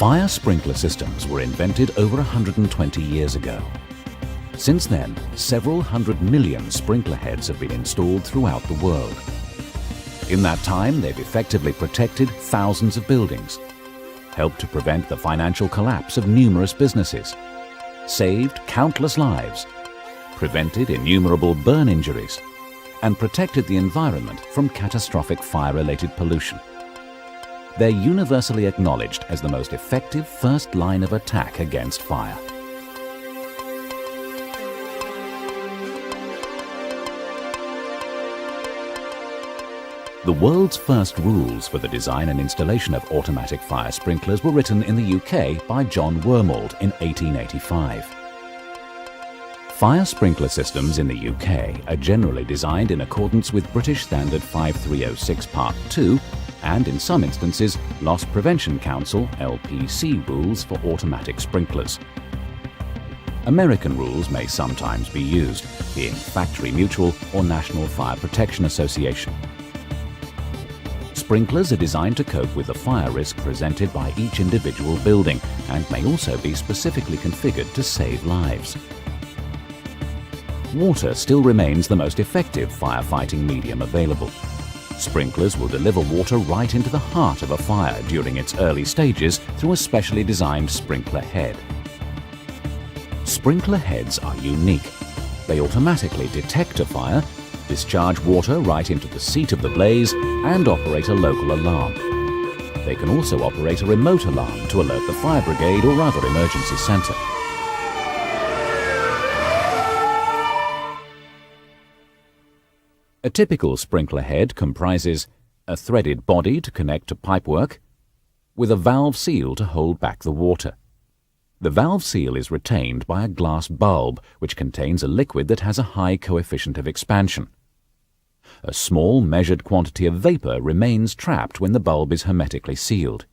Fire sprinkler systems were invented over 120 years ago. Since then, several 100 million sprinkler heads have been installed throughout the world. In that time, they've effectively protected thousands of buildings, helped to prevent the financial collapse of numerous businesses, saved countless lives, prevented innumerable burn injuries, and protected the environment from catastrophic fire-related pollution. They're universally acknowledged as the most effective first line of attack against fire. The world's first rules for the design and installation of automatic fire sprinklers were written in the UK by John Wormald in 1885. Fire sprinkler systems in the UK are generally designed in accordance with British Standard 5306 Part 2 and, in some instances, Loss Prevention Council (LPC) rules for automatic sprinklers. American rules may sometimes be used, being Factory Mutual or National Fire Protection Association. Sprinklers are designed to cope with the fire risk presented by each individual building and may also be specifically configured to save lives. Water still remains the most effective firefighting medium available. Sprinklers will deliver water right into the heart of a fire during its early stages through a specially designed sprinkler head. Sprinkler heads are unique. They automatically detect a fire, discharge water right into the seat of the blaze, and operate a local alarm. They can also operate a remote alarm to alert the fire brigade or other emergency centre. A typical sprinkler head comprises a threaded body to connect to pipework, with a valve seal to hold back the water. The valve seal is retained by a glass bulb which contains a liquid that has a high coefficient of expansion. A small measured quantity of vapor remains trapped when the bulb is hermetically sealed.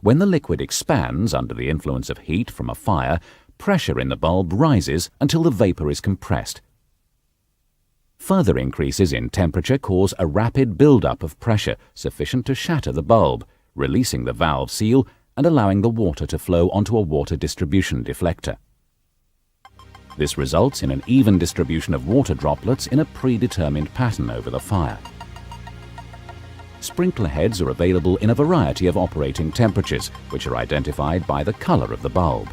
When the liquid expands under the influence of heat from a fire, pressure in the bulb rises until the vapor is compressed. Further increases in temperature cause a rapid build-up of pressure sufficient to shatter the bulb, releasing the valve seal and allowing the water to flow onto a water distribution deflector. This results in an even distribution of water droplets in a predetermined pattern over the fire. Sprinkler heads are available in a variety of operating temperatures, which are identified by the color of the bulb.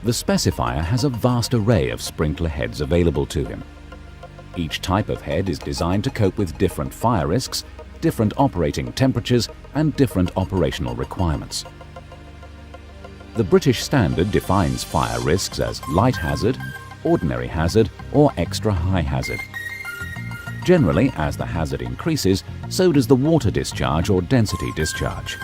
The specifier has a vast array of sprinkler heads available to him. Each type of head is designed to cope with different fire risks, different operating temperatures, and different operational requirements. The British Standard defines fire risks as light hazard, ordinary hazard, or extra high hazard. Generally, as the hazard increases, so does the water discharge or density discharge.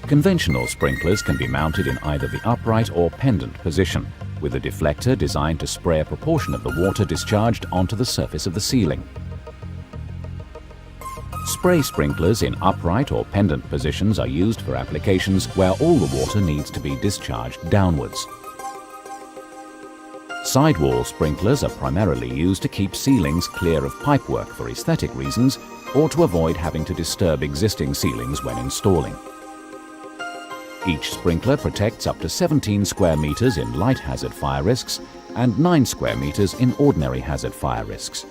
Conventional sprinklers can be mounted in either the upright or pendant position, with a deflector designed to spray a proportion of the water discharged onto the surface of the ceiling. Spray sprinklers in upright or pendant positions are used for applications where all the water needs to be discharged downwards. Sidewall sprinklers are primarily used to keep ceilings clear of pipework for aesthetic reasons or to avoid having to disturb existing ceilings when installing. Each sprinkler protects up to 17 square meters in light hazard fire risks and 9 square meters in ordinary hazard fire risks.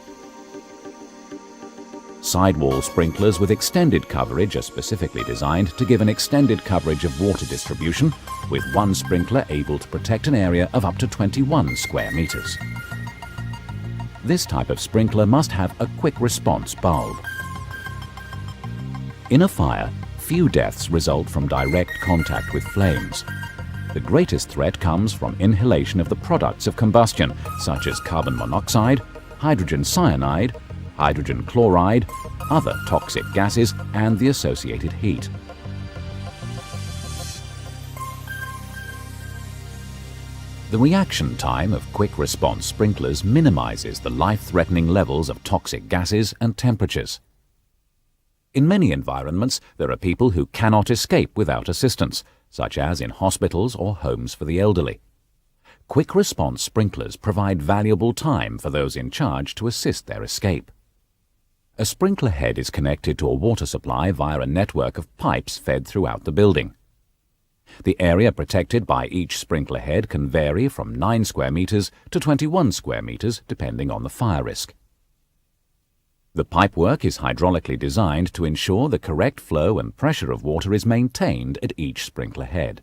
Sidewall sprinklers with extended coverage are specifically designed to give an extended coverage of water distribution, with one sprinkler able to protect an area of up to 21 square meters. This type of sprinkler must have a quick response bulb. In a fire, few deaths result from direct contact with flames. The greatest threat comes from inhalation of the products of combustion, such as carbon monoxide, hydrogen cyanide, hydrogen chloride, other toxic gases, and the associated heat. The reaction time of quick response sprinklers minimizes the life-threatening levels of toxic gases and temperatures. In many environments, there are people who cannot escape without assistance, such as in hospitals or homes for the elderly. Quick response sprinklers provide valuable time for those in charge to assist their escape. A sprinkler head is connected to a water supply via a network of pipes fed throughout the building. The area protected by each sprinkler head can vary from 9 square meters to 21 square meters depending on the fire risk. The pipework is hydraulically designed to ensure the correct flow and pressure of water is maintained at each sprinkler head.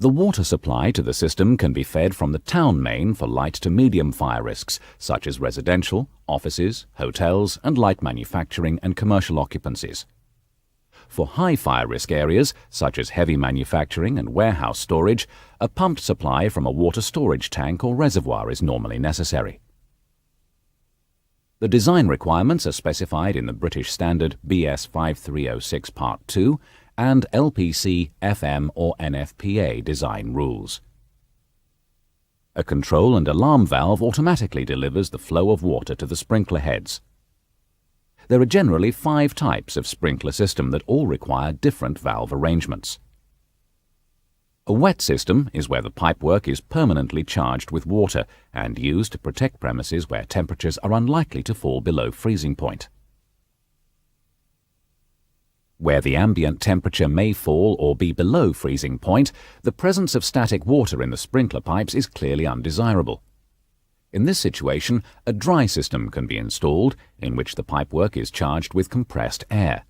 The water supply to the system can be fed from the town main for light to medium fire risks, such as residential, offices, hotels, and light manufacturing and commercial occupancies. For high fire risk areas, such as heavy manufacturing and warehouse storage, a pumped supply from a water storage tank or reservoir is normally necessary. The design requirements are specified in the British Standard BS 5306 Part 2 and LPC FM or NFPA design rules. A control and alarm valve automatically delivers the flow of water to the sprinkler heads. There are generally 5 types of sprinkler system that all require different valve arrangements. A wet system is where the pipework is permanently charged with water and used to protect premises where temperatures are unlikely to fall below freezing point. Where the ambient temperature may fall or be below freezing point, the presence of static water in the sprinkler pipes is clearly undesirable. In this situation, a dry system can be installed in which the pipework is charged with compressed air.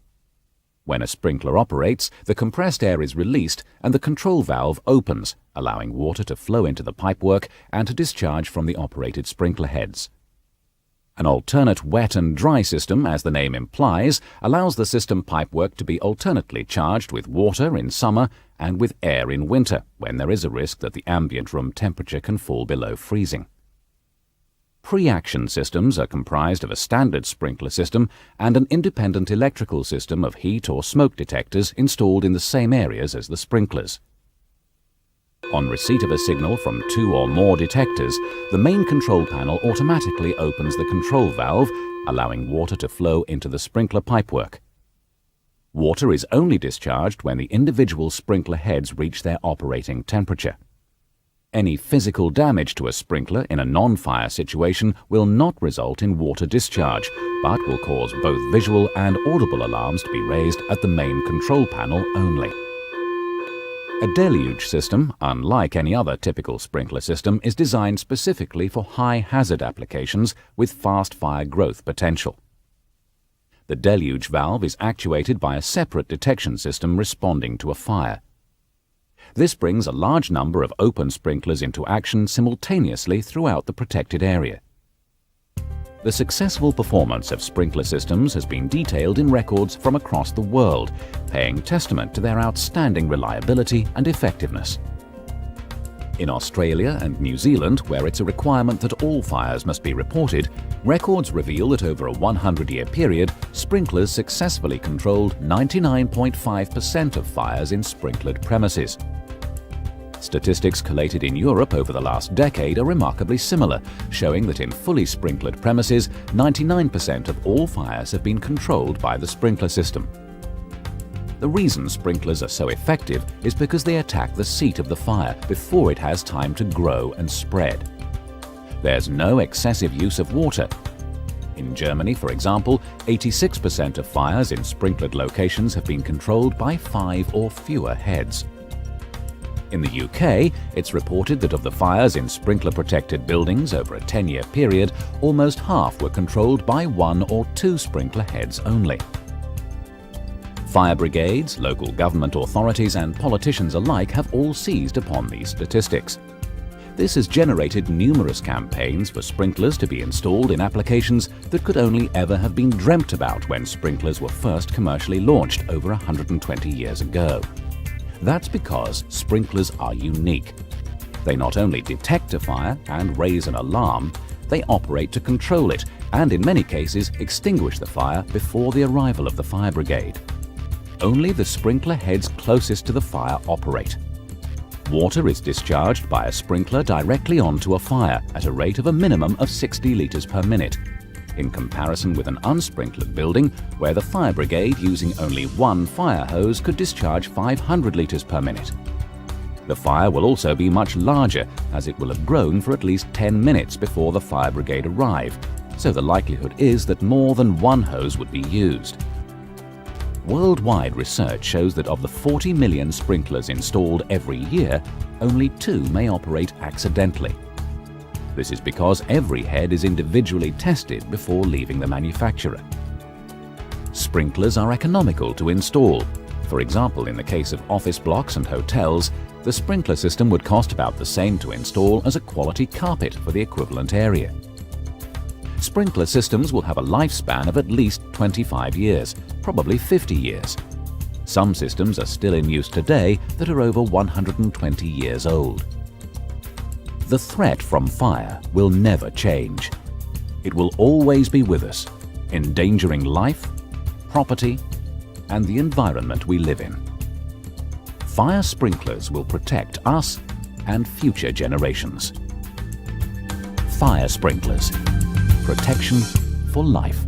When a sprinkler operates, the compressed air is released and the control valve opens, allowing water to flow into the pipework and to discharge from the operated sprinkler heads. An alternate wet and dry system, as the name implies, allows the system pipework to be alternately charged with water in summer and with air in winter, when there is a risk that the ambient room temperature can fall below freezing. Pre-action systems are comprised of a standard sprinkler system and an independent electrical system of heat or smoke detectors installed in the same areas as the sprinklers. On receipt of a signal from 2 or more detectors, the main control panel automatically opens the control valve, allowing water to flow into the sprinkler pipework. Water is only discharged when the individual sprinkler heads reach their operating temperature. Any physical damage to a sprinkler in a non-fire situation will not result in water discharge, but will cause both visual and audible alarms to be raised at the main control panel only. A deluge system, unlike any other typical sprinkler system, is designed specifically for high-hazard applications with fast fire growth potential. The deluge valve is actuated by a separate detection system responding to a fire. This brings a large number of open sprinklers into action simultaneously throughout the protected area. The successful performance of sprinkler systems has been detailed in records from across the world, paying testament to their outstanding reliability and effectiveness. In Australia and New Zealand, where it's a requirement that all fires must be reported, records reveal that over a 100-year period, sprinklers successfully controlled 99.5% of fires in sprinklered premises. Statistics collated in Europe over the last decade are remarkably similar, showing that in fully sprinklered premises, 99% of all fires have been controlled by the sprinkler system. The reason sprinklers are so effective is because they attack the seat of the fire before it has time to grow and spread. There's no excessive use of water. In Germany, for example, 86% of fires in sprinklered locations have been controlled by 5 or fewer heads. In the UK, it's reported that of the fires in sprinkler-protected buildings over a 10-year period, almost half were controlled by 1 or 2 sprinkler heads only. Fire brigades, local government authorities and politicians alike have all seized upon these statistics. This has generated numerous campaigns for sprinklers to be installed in applications that could only ever have been dreamt about when sprinklers were first commercially launched over 120 years ago. That's because sprinklers are unique. They not only detect a fire and raise an alarm, they operate to control it and in many cases extinguish the fire before the arrival of the fire brigade. Only the sprinkler heads closest to the fire operate. Water is discharged by a sprinkler directly onto a fire at a rate of a minimum of 60 litres per minute, in comparison with an unsprinkled building where the fire brigade using only 1 fire hose could discharge 500 litres per minute. The fire will also be much larger as it will have grown for at least 10 minutes before the fire brigade arrive, so the likelihood is that more than one hose would be used. Worldwide research shows that of the 40 million sprinklers installed every year, only 2 may operate accidentally. This is because every head is individually tested before leaving the manufacturer. Sprinklers are economical to install. For example, in the case of office blocks and hotels, the sprinkler system would cost about the same to install as a quality carpet for the equivalent area. Sprinkler systems will have a lifespan of at least 25 years, probably 50 years. Some systems are still in use today that are over 120 years old. The threat from fire will never change. It will always be with us, endangering life, property, and the environment we live in. Fire sprinklers will protect us and future generations. Fire sprinklers. Protection for life.